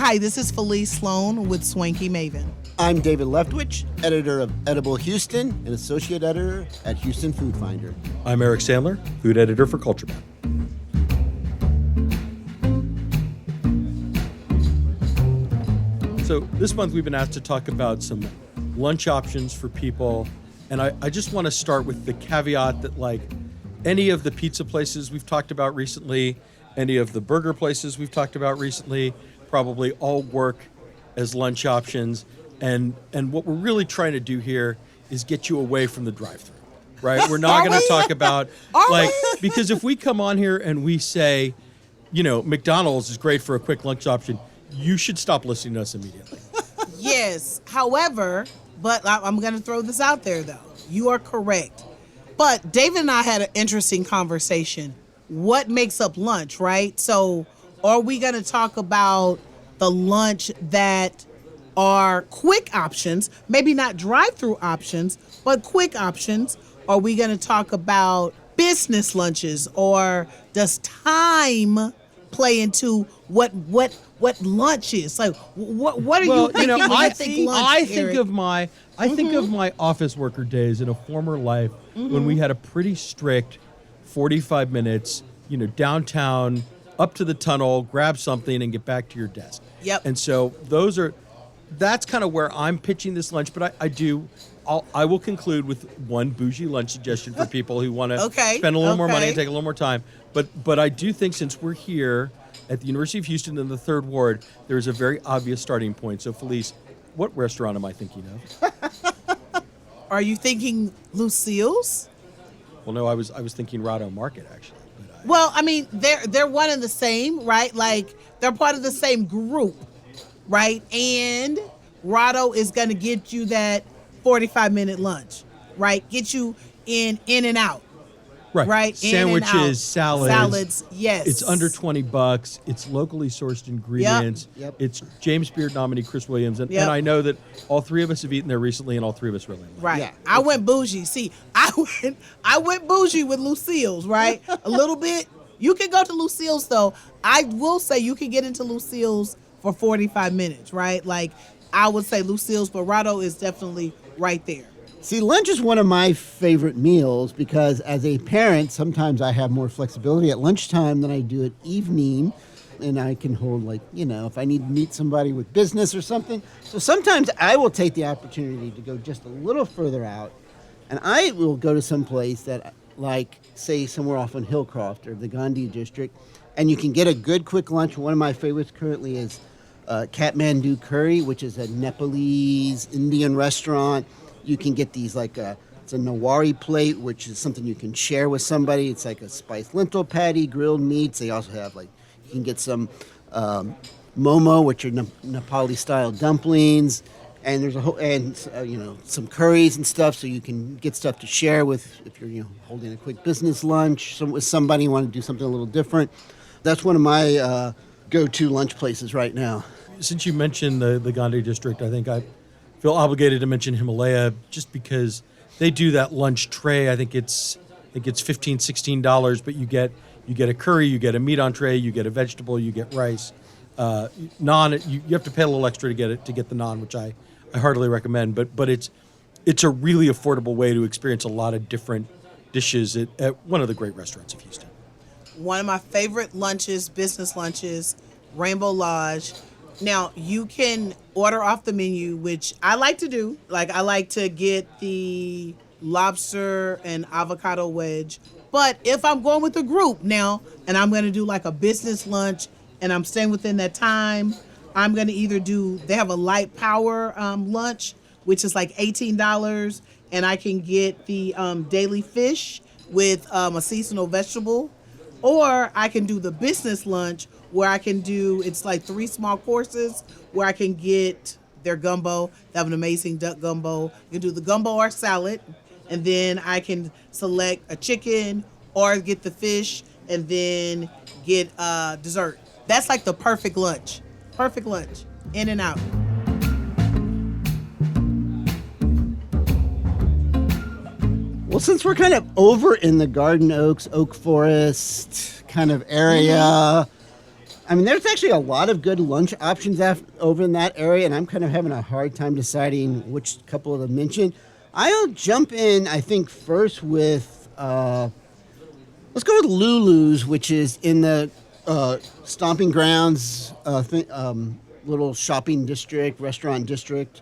Hi, this is Felice Sloan with Swanky Maven. I'm David Leftwich, editor of Edible Houston and associate editor at Houston Food Finder. I'm Eric Sandler, food editor for Culture Bound. So this month we've been asked to talk about some lunch options for people. And I just want to start with the caveat that, like, any of the pizza places we've talked about recently, any of the burger places we've talked about recently, probably all work as lunch options. And what we're really trying to do here is get you away from the drive-thru, right? We're not going to talk about, because if we come on here and we say, you know, McDonald's is great for a quick lunch option, you should stop listening to us immediately. Yes. However, but I'm going to throw this out there, though. You are correct. But David and I had an interesting conversation. What makes up lunch, right? So are we going to talk about the lunch that are quick options, maybe not drive-through options, but quick options? Are we going to talk about business lunches, or does time play into what lunch is? Like, what are you thinking when you think lunch, I think of my office worker days in a former life when we had a pretty strict 45 minutes, you know, downtown, up to the tunnel, grab something and get back to your desk. Yep. And so that's kind of where I'm pitching this lunch, but I will conclude with one bougie lunch suggestion for people who want to spend a little more money and take a little more time. But I do think, since we're here at the University of Houston in the Third Ward, there's a very obvious starting point. So, Felice, what restaurant am I thinking of? Are you thinking Lucille's? Well, no, I was thinking Rado Market, actually. Well, I mean, they're one and the same, right? Like, they're part of the same group, right? And Rado is going to get you that 45-minute lunch, right? Get you in and out. Right. Sandwiches, salads. Yes. It's under $20. It's locally sourced ingredients. Yep. It's James Beard nominee Chris Williams. And I know that all three of us have eaten there recently, and all three of us really like it. Right. Yeah. I went bougie. See, I went bougie with Lucille's, right? A little bit. You can go to Lucille's, though. I will say you can get into Lucille's for 45 minutes, right? Like, I would say Lucille's, but Rado is definitely right there. See, lunch is one of my favorite meals because as a parent, sometimes I have more flexibility at lunchtime than I do at evening. And I can hold, like, you know, if I need to meet somebody with business or something. So sometimes I will take the opportunity to go just a little further out. And I will go to some place that, like, say, somewhere off on Hillcroft or the Gandhi district. And you can get a good quick lunch. One of my favorites currently is Kathmandu Curry, which is a Nepalese Indian restaurant. You can get these, like, it's a Nawari plate, which is something you can share with somebody. It's like a spiced lentil patty, grilled meats. They also have, like, you can get some momo, which are Nepali-style dumplings. And there's some curries and stuff, so you can get stuff to share with if you're, holding a quick business lunch with somebody, you want to do something a little different. That's one of my go-to lunch places right now. Since you mentioned the Gandhi district, I think I feel obligated to mention Himalaya, just because they do that lunch tray. I think it's $15, $16, but you get a curry, you get a meat entree, you get a vegetable, you get rice. Naan, you have to pay a little extra to get the naan, which I heartily recommend. But it's a really affordable way to experience a lot of different dishes at one of the great restaurants of Houston. One of my favorite lunches, business lunches, Rainbow Lodge. Now, you can order off the menu, which I like to do. Like, I like to get the lobster and avocado wedge. But if I'm going with a group now, and I'm going to do like a business lunch, and I'm staying within that time, I'm going to either they have a light power lunch, which is like $18, and I can get the daily fish with a seasonal vegetable. Or I can do the business lunch, where I can do, it's like 3 small courses, where I can get their gumbo. They have an amazing duck gumbo. You can do the gumbo or salad, and then I can select a chicken or get the fish, and then get dessert. That's like the perfect lunch. Perfect lunch. In and out. Well, since we're kind of over in the Garden Oaks, Oak Forest kind of area, I mean, there's actually a lot of good lunch options over in that area, and I'm kind of having a hard time deciding which couple of them mention. I'll jump in, I think, first with, let's go with Lulu's, which is in the Stomping Grounds little shopping district, restaurant district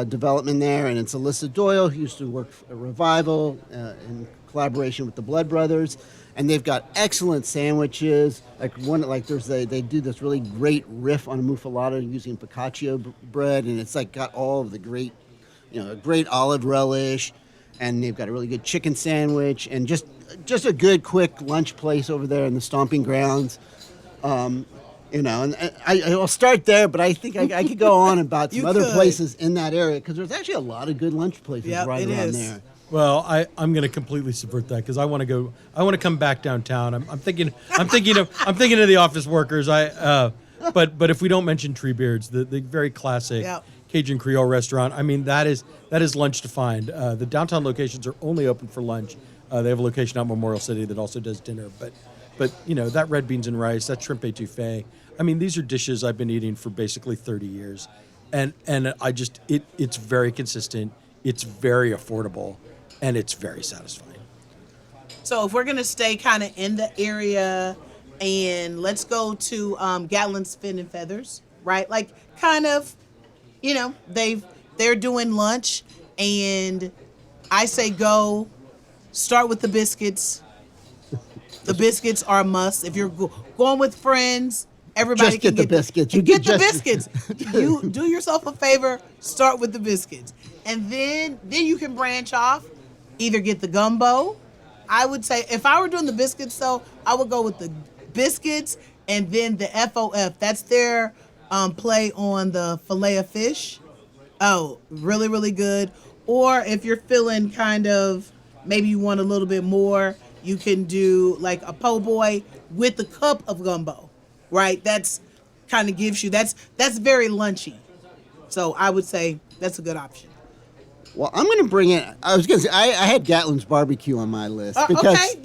development there, and it's Alyssa Doyle, who used to work for Revival in collaboration with the Blood Brothers. And they've got excellent sandwiches. They do this really great riff on a muffalata using focaccia bread, and it's like got all of the great, great olive relish, and they've got a really good chicken sandwich, and just a good quick lunch place over there in the Stomping Grounds. And I'll start there, but I think I could go on about some other places in that area because there's actually a lot of good lunch places right around there. Well, I'm going to completely subvert that because I want to come back downtown. I'm thinking of the office workers. But if we don't mention Treebeard's, the very classic Cajun Creole restaurant, I mean that is lunch to find. The downtown locations are only open for lunch. They have a location out in Memorial City that also does dinner. But that red beans and rice, that shrimp etouffee. I mean, these are dishes I've been eating for basically 30 years, and it's very consistent. It's very affordable. And it's very satisfying. So if we're going to stay kind of in the area, and let's go to Gatlin's Fin and Feathers, right? Like kind of, they're doing lunch, and I say start with the biscuits. The biscuits are a must. If you're going with friends, everybody just can get the biscuits. You get the biscuits. You do yourself a favor, start with the biscuits. And then you can branch off. Either get the gumbo. I would say if I were doing the biscuits, though, I would go with the biscuits and then the FOF. That's their play on the filet of fish. Oh, really, really good. Or if you're feeling kind of, maybe you want a little bit more, you can do like a po' boy with the cup of gumbo, right? That's kind of gives you, that's very lunchy. So I would say that's a good option. Well, I'm going to bring in. I was going to say I had Gatlin's barbecue on my list because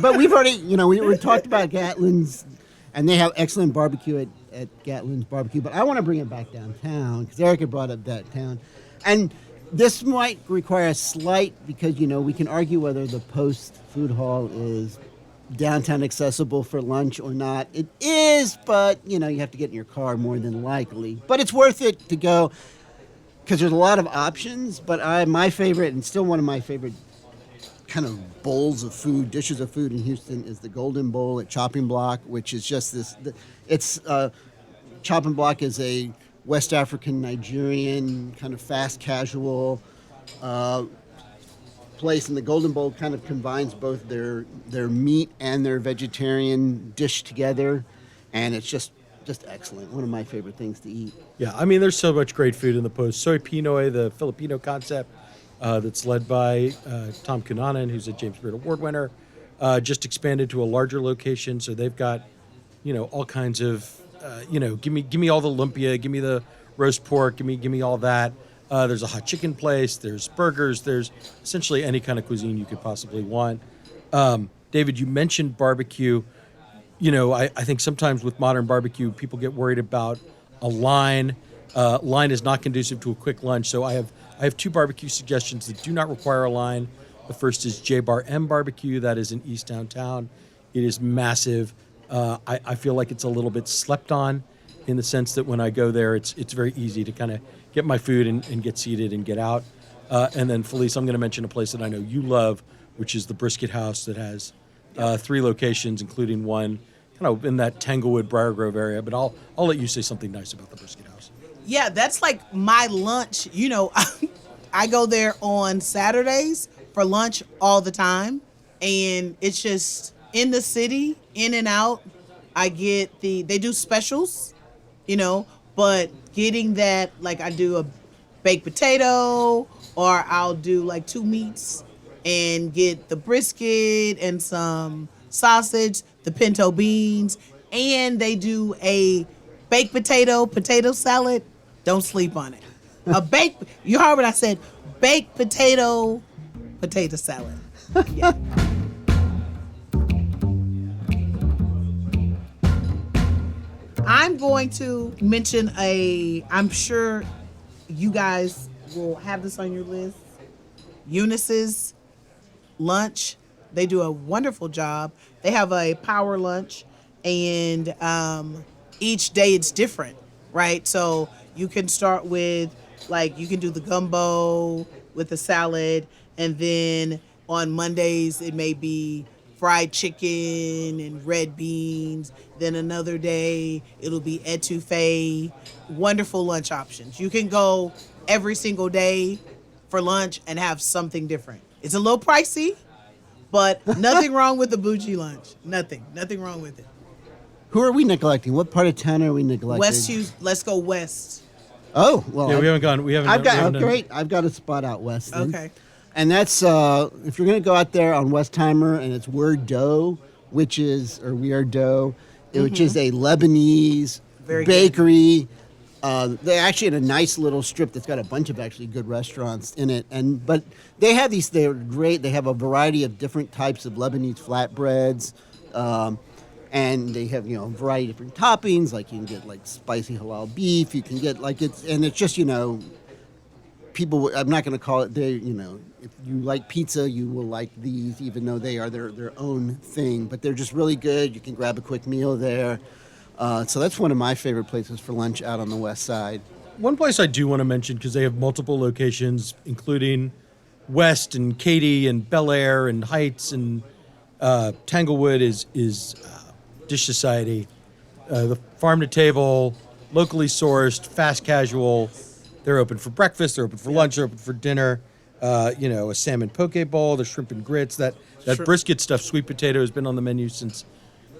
but we've already we talked about Gatlin's, and they have excellent barbecue at Gatlin's barbecue. But I want to bring it back downtown because Erica brought up downtown, and this might require a slight because we can argue whether the Post Food Hall is downtown accessible for lunch or not. It is, but you have to get in your car more than likely. But it's worth it to go. Because there's a lot of options, but my favorite, and still one of my favorite kind of dishes of food in Houston is the Golden Bowl at Chopping Block, which is just this. Chopping Block is a West African, Nigerian kind of fast casual place, and the Golden Bowl kind of combines both their meat and their vegetarian dish together, and it's just excellent. One of my favorite things to eat. Yeah, I mean, there's so much great food in the Post. Soy Pinoy, the Filipino concept that's led by Tom Cunanan, who's a James Beard Award winner, just expanded to a larger location. So they've got, all kinds of, give me all the lumpia, give me the roast pork, give me all that. There's a hot chicken place. There's burgers. There's essentially any kind of cuisine you could possibly want. David, you mentioned barbecue. I think sometimes with modern barbecue, people get worried about a line. Line is not conducive to a quick lunch. So I have two barbecue suggestions that do not require a line. The first is J Bar M Barbecue. That is in East Downtown. It is massive. I feel like it's a little bit slept on in the sense that when I go there, it's very easy to kind of get my food and get seated and get out. And then, Felice, I'm going to mention a place that I know you love, which is the Brisket House that has 3 locations, including one kind of in that Tanglewood, Briar Grove area. But I'll let you say something nice about the Brisket House. Yeah, that's like my lunch. I go there on Saturdays for lunch all the time, and it's just in the city, in and out. I get they do specials, but getting that, like I do a baked potato, or I'll do like 2 meats and get the brisket and some sausage, the pinto beans, and they do a baked potato salad. Don't sleep on it. You heard what I said, baked potato salad. Yeah. I'm going to mention I'm sure you guys will have this on your list. Eunice's lunch. They do a wonderful job. They have a power lunch, and each day it's different, right? So you can start with, like, you can do the gumbo with the salad, and then on Mondays it may be fried chicken and red beans. Then another day it'll be etouffee. Wonderful lunch options. You can go every single day for lunch and have something different. It's a little pricey, but nothing wrong with the bougie lunch. Nothing wrong with it. Who are we neglecting? What part of town are we neglecting? West Hughes, let's go west. Oh, well. Yeah, we haven't gone. We haven't. I've got we haven't done- great. I've got a spot out west. Then. Okay. And that's if you're going to go out there on Westheimer, and it's We're Dough, which is which is a Lebanese Very bakery. They're actually in a nice little strip that's got a bunch of actually good restaurants in it. But they have these. They're great. They have a variety of different types of Lebanese flatbreads. And they have, a variety of different toppings. Like you can get like spicy halal beef. You can get it's just, people. I'm not going to call it. If you like pizza, you will like these, even though they are their own thing. But they're just really good. You can grab a quick meal there. So that's one of my favorite places for lunch out on the west side. One place I do want to mention, because they have multiple locations, including West and Katy and Bel Air and Heights and Tanglewood, is Dish Society. The farm to table, locally sourced, fast casual. They're open for breakfast. They're open for lunch. They're open for dinner. A salmon poke bowl, the shrimp and grits. That brisket stuffed sweet potato has been on the menu since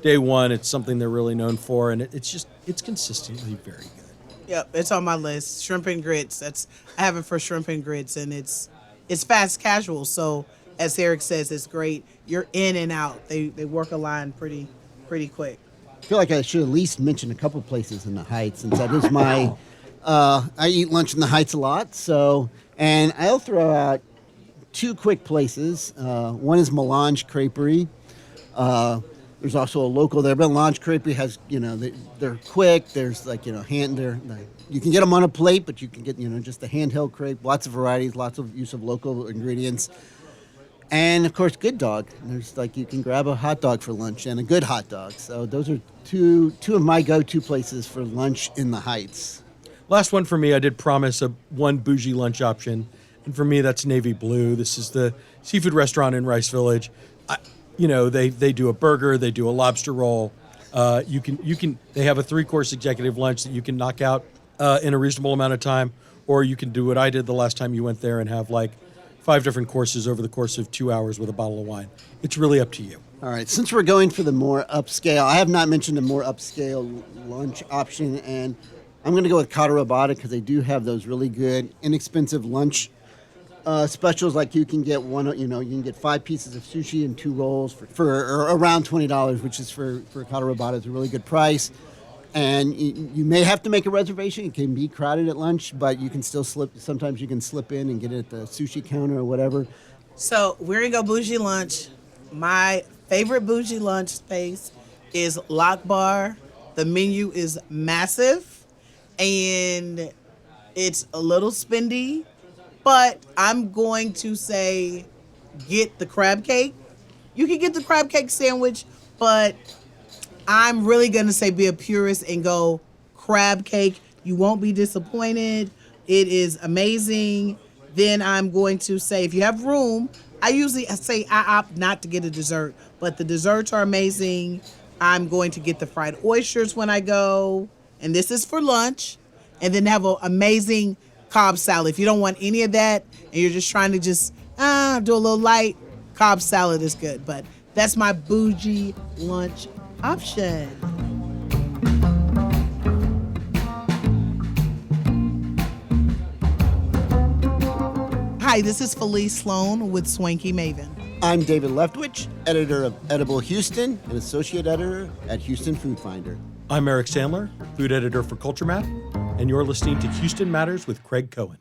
day one. It's something they're really known for, and it's consistently very good. Yep, it's on my list. Shrimp and grits. I have it for shrimp and grits, and it's fast casual. So as Eric says, it's great. You're in and out. They work a line pretty quick. I feel like I should at least mention a couple places in the Heights, since that is my. I eat lunch in the Heights a lot, and I'll throw out two quick places. One is Melange Creperie. There's also a local there, but Melange Creperie has, they're quick. There's you can get them on a plate, but you can get, just a handheld crepe. Lots of varieties, lots of use of local ingredients. And of course, Good Dog. There's you can grab a hot dog for lunch and a good hot dog. So those are two of my go-to places for lunch in the Heights. Last one for me, I did promise one bougie lunch option, and for me that's Navy Blue. This is the seafood restaurant in Rice Village. They do a burger, they do a lobster roll. They have a 3-course executive lunch that you can knock out in a reasonable amount of time, or you can do what I did the last time you went there and have 5 different courses over the course of 2 hours with a bottle of wine. It's really up to you. All right, since we're going for the more upscale, I have not mentioned a more upscale lunch option, and I'm going to go with Kata Robata because they do have those really good, inexpensive lunch specials. Like you can get you can get 5 pieces of sushi and 2 rolls for around $20, which is for Kata Robata is a really good price. And you may have to make a reservation. It can be crowded at lunch, but you can still sometimes you can slip in and get it at the sushi counter or whatever. So we're going to go bougie lunch. My favorite bougie lunch space is Lock Bar. The menu is massive, and it's a little spendy, but I'm going to say get the crab cake. You can get the crab cake sandwich, but I'm really going to say be a purist and go crab cake. You won't be disappointed. It is amazing. Then I'm going to say if you have room, I opt not to get a dessert, but the desserts are amazing. I'm going to get the fried oysters when I go, and this is for lunch, and then have an amazing Cobb salad. If you don't want any of that and you're just trying to do a little light, Cobb salad is good, but that's my bougie lunch option. Hi, this is Felice Sloan with Swanky Maven. I'm David Leftwich, editor of Edible Houston and associate editor at Houston Food Finder. I'm Eric Sandler, food editor for Culture Map, and you're listening to Houston Matters with Craig Cohen.